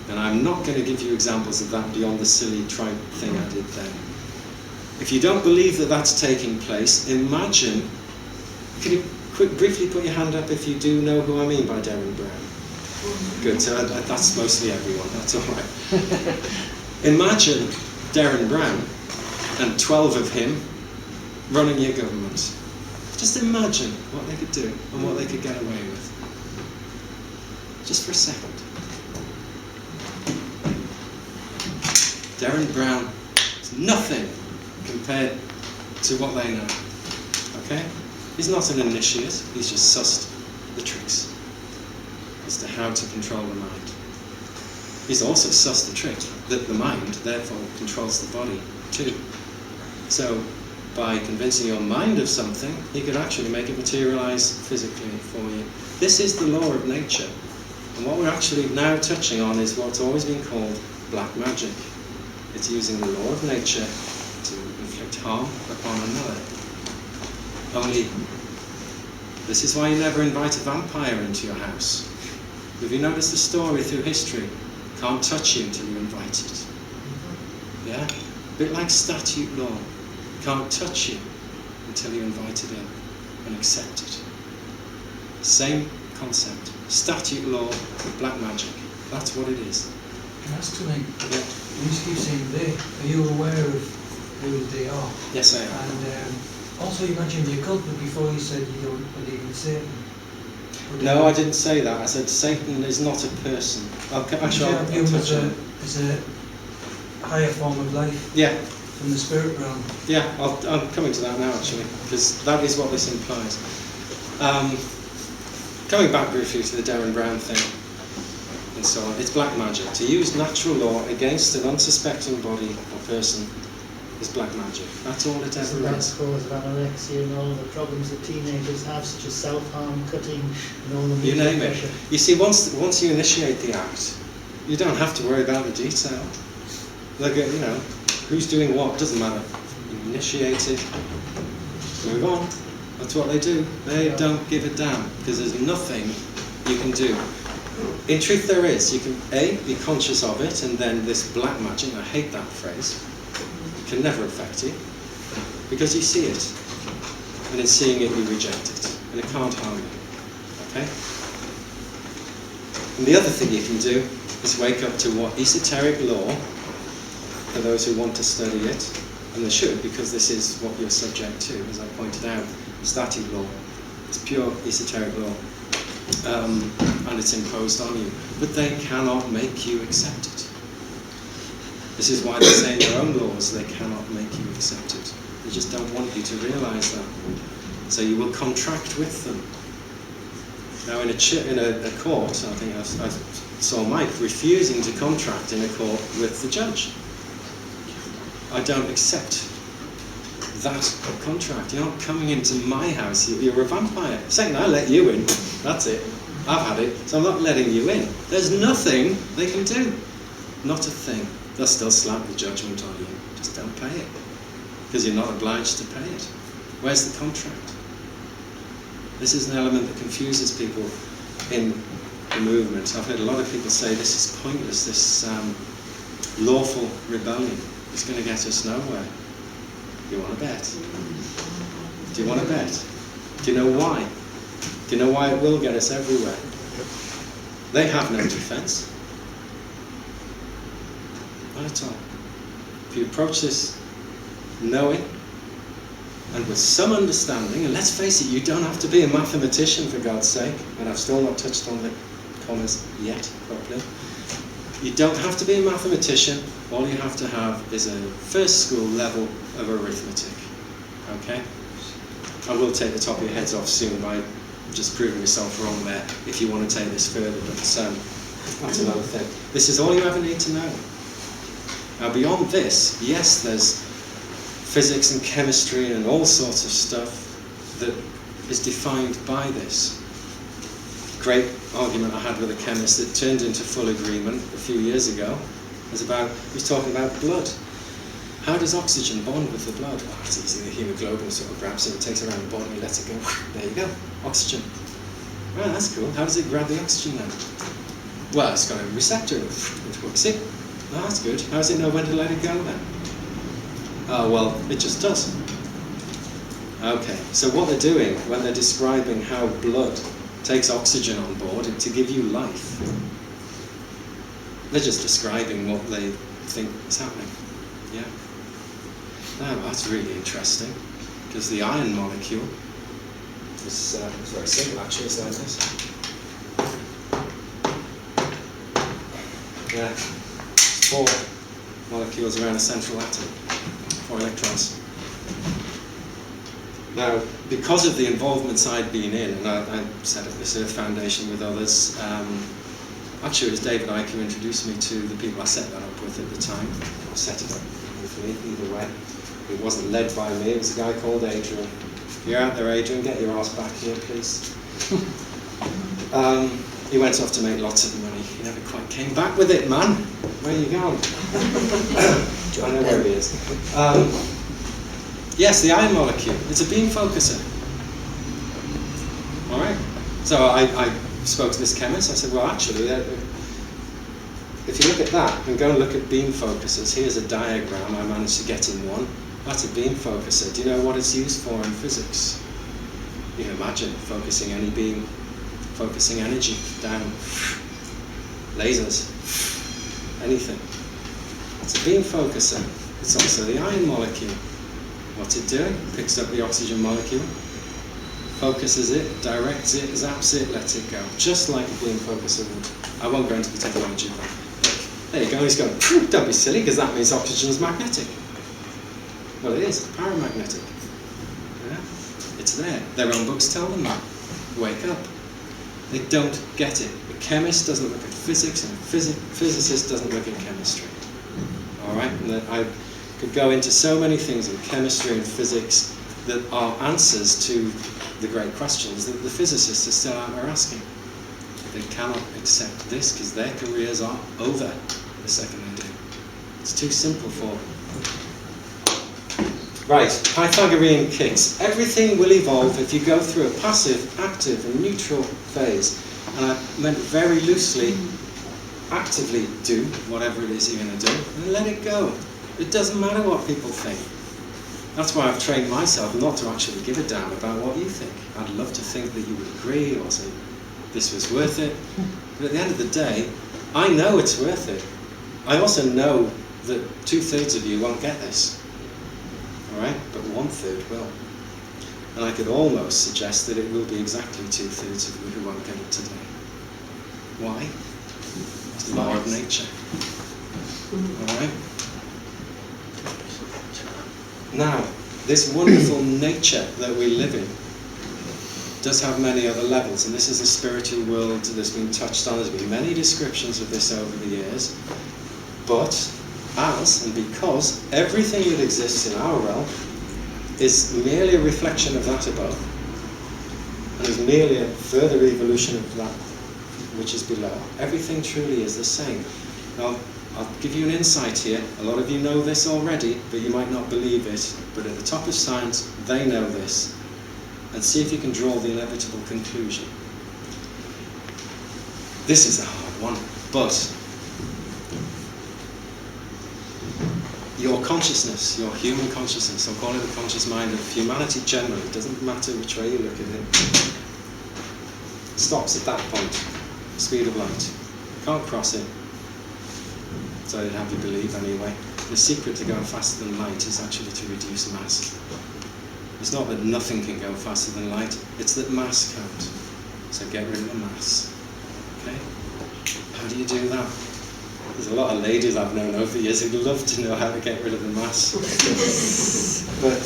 And I'm not going to give you examples of that beyond the silly trite thing I did then. If you don't believe that that's taking place, imagine, can you briefly put your hand up if you do know who I mean by Darren Brown? Good, so that's mostly everyone, that's alright. Imagine Darren Brown and 12 of him running your government. Just imagine what they could do and what they could get away with. Just for a second. Darren Brown is nothing compared to what they know. Okay? He's not an initiate, he's just sussed the tricks as to how to control the mind. He's also sussed the trick that the mind, therefore, controls the body too. So, by convincing your mind of something, he could actually make it materialize physically for you. This is the law of nature. And what we're actually now touching on is what's always been called black magic. It's using the law of nature to inflict harm upon another. Only, this is why you never invite a vampire into your house. Have you noticed the story through history? Can't touch you until you invite it. Yeah? A bit like statute law. Can't touch you until you invite it in and accept it. Same concept. Statute law with black magic. That's what it is. Can I ask tonight? Yeah. You keep saying they. Are you aware of who they are? Yes, I am. And also you mentioned the occult, but before you said you don't believe in Satan. No, I didn't say that. I said Satan is not a person. I'll touch on it. As a higher form of life. Yeah. From the spirit realm. Yeah, I'm coming to that now actually, because that is what this implies. Coming back briefly to the Darren Brown thing and so on, it's black magic. To use natural law against an unsuspecting body or person is black magic. That's all it So ever that's is. the cause of anorexia and all the problems that teenagers have, such as self-harm, cutting, and all the You media name it. pressure. You see, once you initiate the act, you don't have to worry about the detail. Like, you know, who's doing what, doesn't matter. You initiate it, move on. That's what they do. They don't give a damn, because there's nothing you can do. In truth there is. You can, A, be conscious of it, and then this black magic, I hate that phrase, can never affect you, because you see it. And in seeing it, you reject it. And it can't harm you. Okay? And the other thing you can do is wake up to what esoteric law, for those who want to study it, and they should, because this is what you're subject to, as I pointed out, statute law. It's pure esoteric law, and it's imposed on you. But they cannot make you accept it. This is why they say in their own laws they cannot make you accept it. They just don't want you to realise that. So you will contract with them. Now in a court, I think I've saw Mike refusing to contract in a court with the judge. I don't accept that contract. You're not coming into my house. You're a vampire. Second, I let you in. That's it. I've had it, so I'm not letting you in. There's nothing they can do. Not a thing. They'll still slap the judgment on you. Just don't pay it. Because you're not obliged to pay it. Where's the contract? This is an element that confuses people in the movement. I've heard a lot of people say this is pointless, this lawful rebellion is going to get us nowhere. Do you want to bet? Do you want to bet? Do you know why? Do you know why it will get us everywhere? They have no defense. Not at all. If you approach this knowing and with some understanding, and let's face it, you don't have to be a mathematician for God's sake, and I've still not touched on the commas yet properly. You don't have to be a mathematician. All you have to have is a first school level of arithmetic. Okay? I will take the top of your heads off soon by just proving yourself wrong there if you want to take this further, but that's another thing. This is all you ever need to know. Now beyond this, yes, there's physics and chemistry and all sorts of stuff that is defined by this. Great argument I had with a chemist that turned into full agreement a few years ago was he was talking about blood. How does oxygen bond with the blood? Well, it's easy. The hemoglobin sort of grabs it, takes it around the body, and lets it go. There you go, oxygen. Right, that's cool. How does it grab the oxygen then? Well, it's got a receptor which hooks it. Oh, that's good. How does it know when to let it go then? Oh, well, it just does. Okay, so what they're doing when they're describing how blood takes oxygen on board to give you life, they're just describing what they think is happening. Yeah. Now, that's really interesting, because the iron molecule is very simple, actually. It's like this. Yeah. 4 molecules around a central atom, 4 electrons. Now, because of the involvement I'd been in, and I set up this Earth Foundation with others, actually it was David Icke who introduced me to the people I set that up with at the time, or set it up with me, either way. It wasn't led by me, it was a guy called Adrian. If you're out there, Adrian, get your ass back here, please. He went off to make lots of money. He never quite came back with it, man. Where are you going? I know where he is. Yes, the iron molecule. It's a beam focuser. All right. So I spoke to this chemist. I said, well, actually, if you look at that and go and look at beam focusers, here's a diagram I managed to get in one. That's a beam focuser. Do you know what it's used for in physics? You can imagine focusing any beam, focusing energy down, lasers, anything. It's a beam focuser. It's also the iron molecule. What's it doing? Picks up the oxygen molecule, focuses it, directs it, zaps it, lets it go. Just like a beam focuser would. I won't go into the technology of that. Look, there you go, he's going, don't be silly, because that means oxygen's magnetic. Well, it is, paramagnetic. Yeah? It's there. Their own books tell them that. Wake up. They don't get it. A chemist doesn't look at physics, and a physicist doesn't look at chemistry. All right? And I could go into so many things in chemistry and physics that are answers to the great questions that the physicists are still out there asking. They cannot accept this because their careers are over the second they do. It's too simple for them. Right, Pythagorean kicks. Everything will evolve if you go through a passive, active and neutral phase. And I meant very loosely, actively do whatever it is you're going to do and let it go. It doesn't matter what people think. That's why I've trained myself not to actually give a damn about what you think. I'd love to think that you would agree or say this was worth it. But at the end of the day, I know it's worth it. I also know that 2/3 of you won't get this. Alright? But 1/3 will. And I could almost suggest that it will be exactly 2/3 of you who won't get it today. Why? It's the law of nature. Alright? Now, this wonderful nature that we live in does have many other levels, and this is the spiritual world that's been touched on. There's been many descriptions of this over the years, but as and because everything that exists in our realm is merely a reflection of that above, and is merely a further evolution of that which is below, everything truly is the same. Now, I'll give you an insight here. A lot of you know this already, but you might not believe it. But at the top of science, they know this. And see if you can draw the inevitable conclusion. This is a hard one, but your consciousness, your human consciousness, I'll call it the conscious mind of humanity generally, it doesn't matter which way you look at it, stops at that point, speed of light. Can't cross it. So I'd have you believe anyway. The secret to going faster than light is actually to reduce mass. It's not that nothing can go faster than light, it's that mass can't. So get rid of the mass. Okay? How do you do that? There's a lot of ladies I've known over the years who'd love to know how to get rid of the mass. But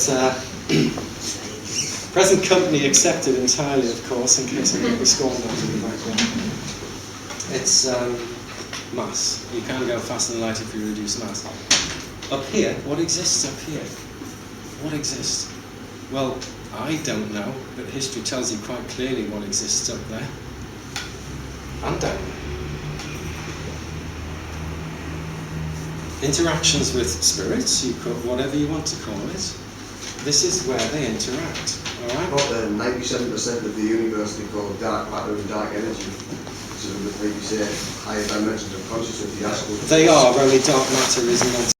present company accepted entirely, of course, in case I get the scorn out in the background. It's mass. You can go faster than light if you reduce mass. Up here, what exists up here? What exists? Well, I don't know, but history tells you quite clearly what exists up there. And down there. Interactions with spirits, you call whatever you want to call it. This is where they interact. Alright? About 97% of the universe they call dark matter and dark energy. So, like you say, higher dimensions of consciousness, the astral. They are, only dark matter is not